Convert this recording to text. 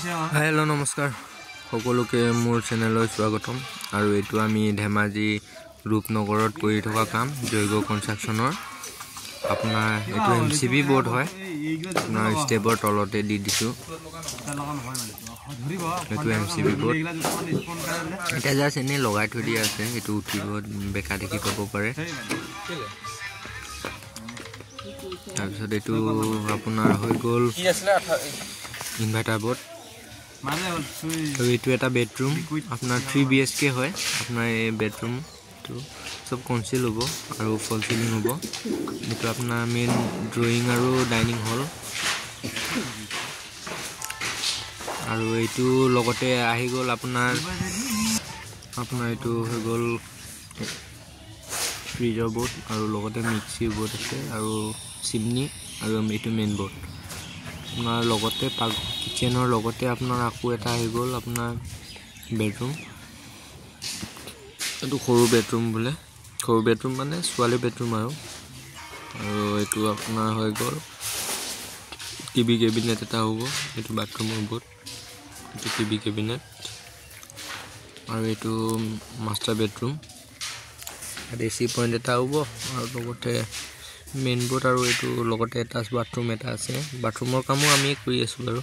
hello नमस्कार সকলোকে মোৰ চেনেললৈ স্বাগতম আৰু এটো আমি ধেমাজি ৰূপনগৰত কৰি থকা কাম জৈগ কনস্ট্ৰাকচনৰ আপোনাৰ এটো এমসিবি বোৰ্ড হয় আপোনাৰ ষ্টেবৰ তলতে দি দিছো এটো এমসিবি বোৰ্ড এটা জাস্ট এনে লগাই থৈ দিয়া আছে এটো উঠিব বেকা দেখি পাব পাৰে তাৰপিছত এটো আপোনাৰ হৈ গল কি আছিল ইনভাৰ্টাৰ বোৰ্ড तो ये এটা বেডৰুম আপোনাৰ 3 BHK হয় আপোনাৰ এই বেডৰুম তো সব কনসিল হ'ব আৰু ফল সিলিং হ'ব এটো আপোনাৰ মেইন ড্ৰয়িং আৰু ডাইনিং হল আৰু এটো লগতে আহি গল আপোনাৰ এটো হৈ গল ফ্ৰিজৰ বোৰ্ড আৰু লগতে মিক্সি বোৰ্ড আছে আৰু চিমনি আৰু এটো মেইন বোৰ্ড আপোনাৰ লগতে কিচেনৰ লগতে আপোনাৰ আকু এটা আহি গল আপোনাৰ বেডৰুম এটো সৰু বেডৰুম বলে সৰু বেডৰুম মানে সোৱালি বেডৰুম আৰু এটো আপোনাৰ হৈ গল টিভি কেবিনেট এটা হ'ব এটো বাথৰুমৰ বোৰ্ড এটো টিভি কেবিনেট আৰু এটো মাস্টাৰ বেডৰুম এসি পইণ্ট এটা হ'ব আৰু লগতে মেইন বোৰ্ড আৰু এটো লগতে এটাচ বাথৰুম এটা আছে বাথৰুমৰ কামো আমি কৰি আছো বাৰু